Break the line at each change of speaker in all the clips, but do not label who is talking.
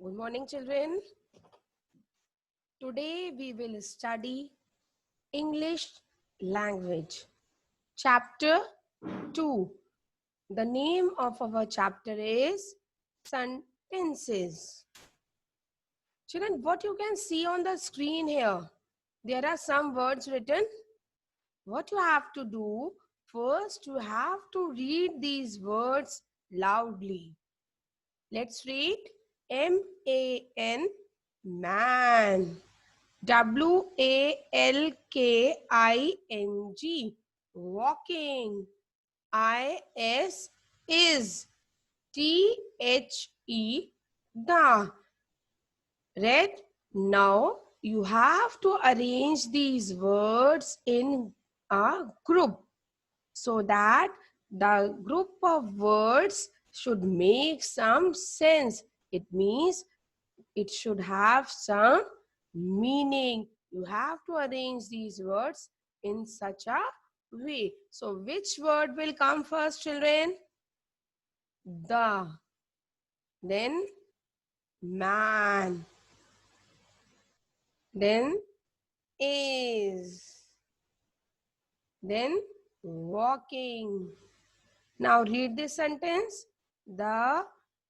Good morning, children. Today we will study English language. Chapter 2. The name of our chapter is Sentences. Children, what you can see on the screen here, there are some words written. What you have to do, first you have to read these words loudly. Let's read M-A-N, man. WALKING, walking. Is THE, the. Read? Now you have to arrange these words in a group so that the group of words should make some sense. It means it should have some meaning. You have to arrange these words in such a way. So which word will come first, children? The. Then man. Then is. Then walking. Now read this sentence. The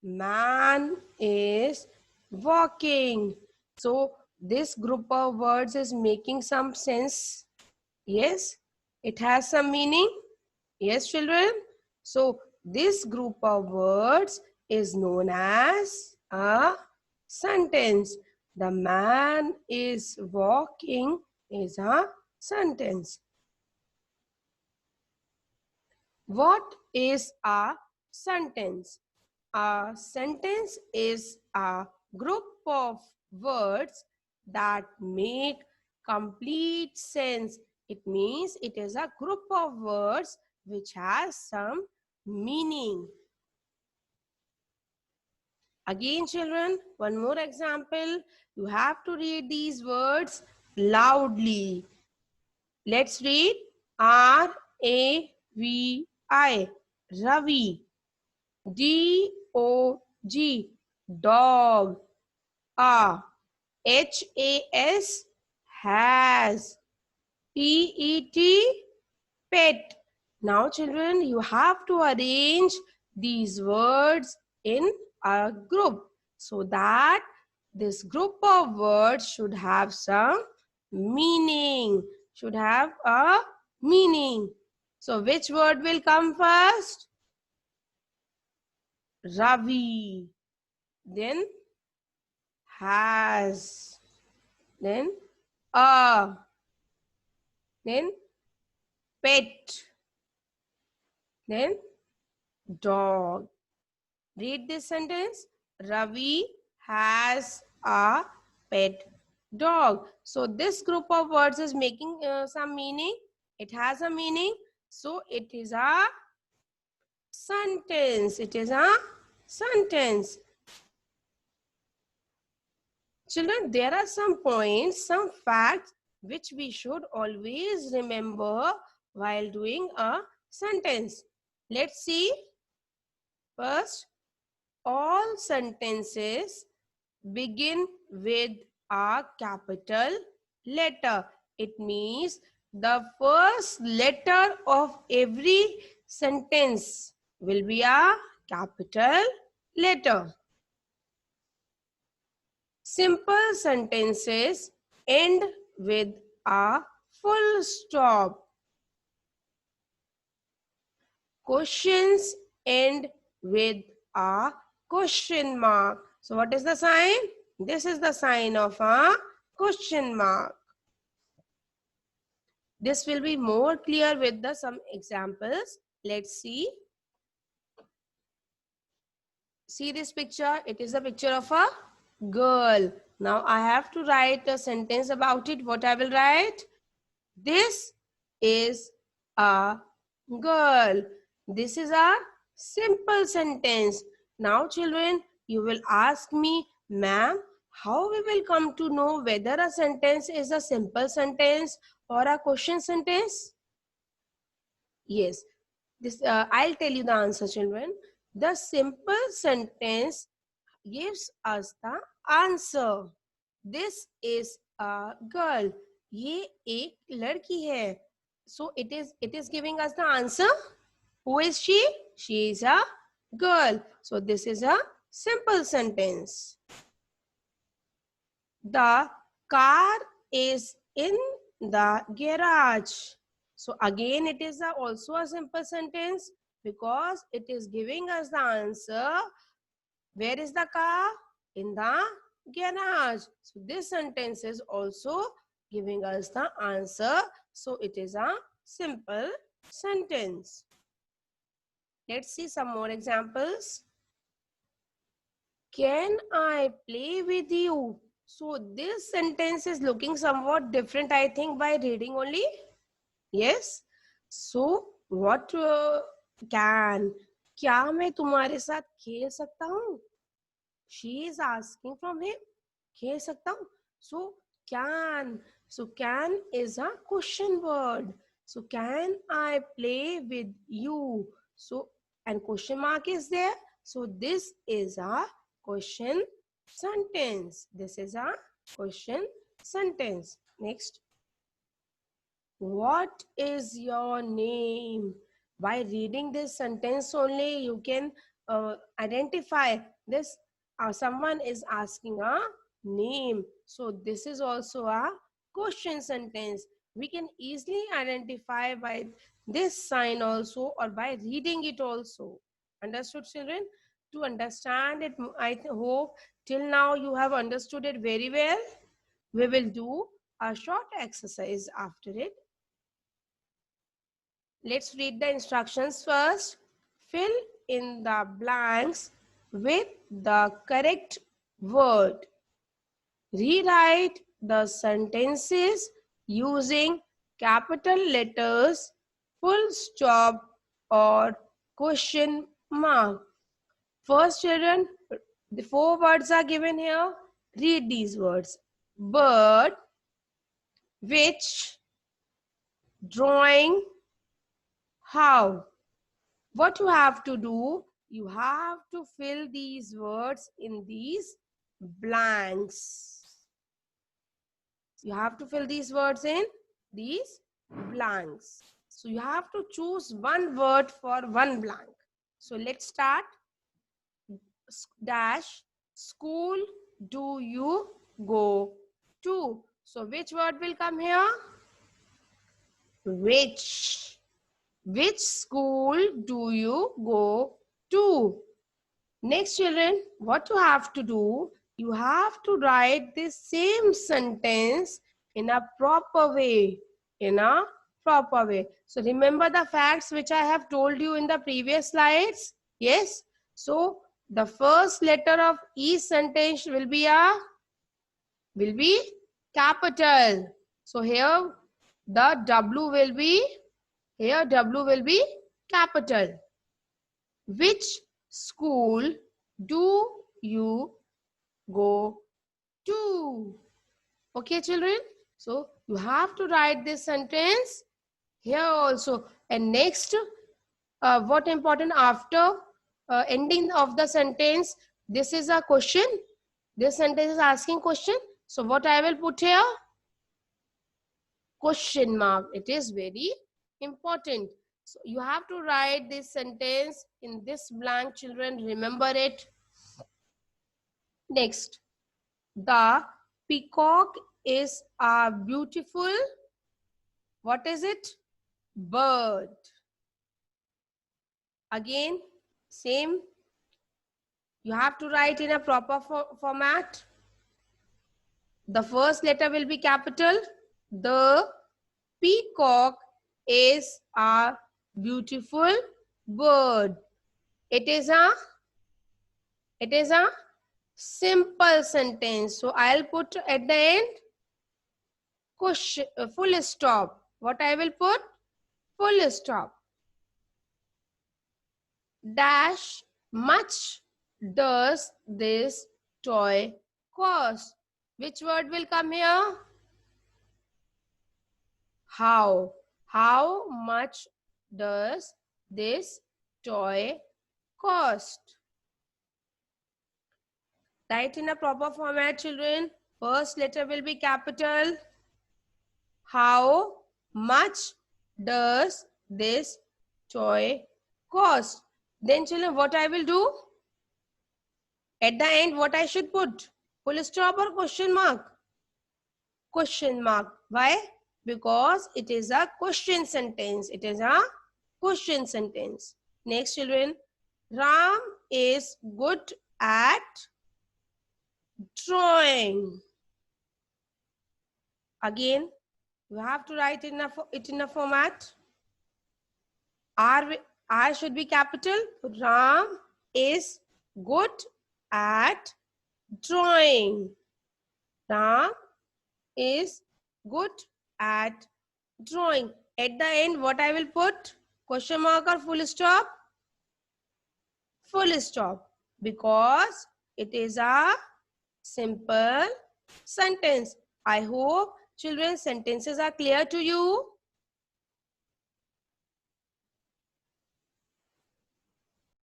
man is walking. So this group of words is making some sense. Yes, it has some meaning. Yes, children. So this group of words is known as a sentence. The man is walking is a sentence. What is a sentence? A sentence is a group of words that make complete sense. It means it is a group of words which has some meaning. Again, children, one more example. You have to read these words loudly. Let's read R-A-V-I, Ravi. D-O-G, dog. H-A-S, has. P-E-T, pet. Now, children, you have to arrange these words in a group so that this group of words should have some meaning. Should have a meaning. So, which word will come first? Ravi. Then has. Then a. Then pet. Then dog. Read this sentence. Ravi has a pet dog. So this group of words is making some meaning. It has a meaning. So it is a sentence. It is a sentence. Children, there are some points, some facts which we should always remember while doing a sentence. Let's see. First, all sentences begin with a capital letter. It means the first letter of every sentence will be a capital letter. Simple sentences end with a full stop. Questions end with a question mark. So what is the sign? This is the sign of a question mark. This will be more clear with the some examples. Let's see. See this picture? It is a picture of a girl. Now I have to write a sentence about it. What I will write? This is a girl. This is a simple sentence. Now children, you will ask me, ma'am, how we will come to know whether a sentence is a simple sentence or a question sentence? Yes, this I'll tell you the answer, children. The simple sentence gives us the answer. This is a girl. ये एक लड़की है. So it is giving us the answer. Who is she? She is a girl. So this is a simple sentence. The car is in the garage. So again it is also a simple sentence because it is giving us the answer. Where is the car? In the garage. So this sentence is also giving us the answer. So it is a simple sentence. Let's see some more examples. Can I play with you? So this sentence is looking somewhat different, I think, by reading only. Yes. So what can? क्या मैं तुम्हारे साथ खेल सकता हूँ? She is asking from him. खेल सकता हूँ? So can. So can is a question word. So can I play with you? So and question mark is there. So this is a question sentence. This is a question sentence. Next. What is your name? By reading this sentence only, you can identify this. Someone is asking a name. So this is also a question sentence. We can easily identify by this sign also or by reading it also. Understood, children? To understand it, I hope till now you have understood it very well. We will do a short exercise after it. Let's read the instructions first. Fill in the blanks with the correct word. Rewrite the sentences using capital letters, full stop, or question mark. First, children, the 4 words are given here. Read these words. Bird, which, drawing, how. What you have to do, you have to fill these words in these blanks. You have to fill these words in these blanks. So you have to choose one word for one blank. So let's start. Dash, school do you go to? So which word will come here? Which. Which school do you go to? Next, children, what you have to do, you have to write this same sentence in a proper way. In a proper way. So remember the facts which I have told you in the previous slides? Yes. So the first letter of each sentence will be capital. So here the W will be, here W will be capital. Which school do you go to? Okay, children. So you have to write this sentence here also. And next, what important after ending of the sentence, this is a question. This sentence is asking question. So what I will put here? Question mark. It is very important. So you have to write this sentence in this blank, children. Remember it. Next, the peacock is a beautiful, what is it? Bird. Again, same. You have to write in a proper format. The first letter will be capital. The peacock is a beautiful bird. It is a simple sentence. So I'll put at the end question, full stop. What I will put? Full stop. Dash much does this toy cost? Which word will come here? How. How much does this toy cost? Write in a proper format, children. First letter will be capital. How much does this toy cost? Then children, what I will do? At the end, what I should put? Full stop or question mark? Question mark. Why? Because it is a question sentence. It is a question sentence. Next, children. Ram is good at drawing. Again, you have to write it in a format. R should be capital. Ram is good at drawing. Ram is good at drawing. At the end, what I will put? Question mark or full stop? Full stop. Because it is a simple sentence. I hope children sentences are clear to you.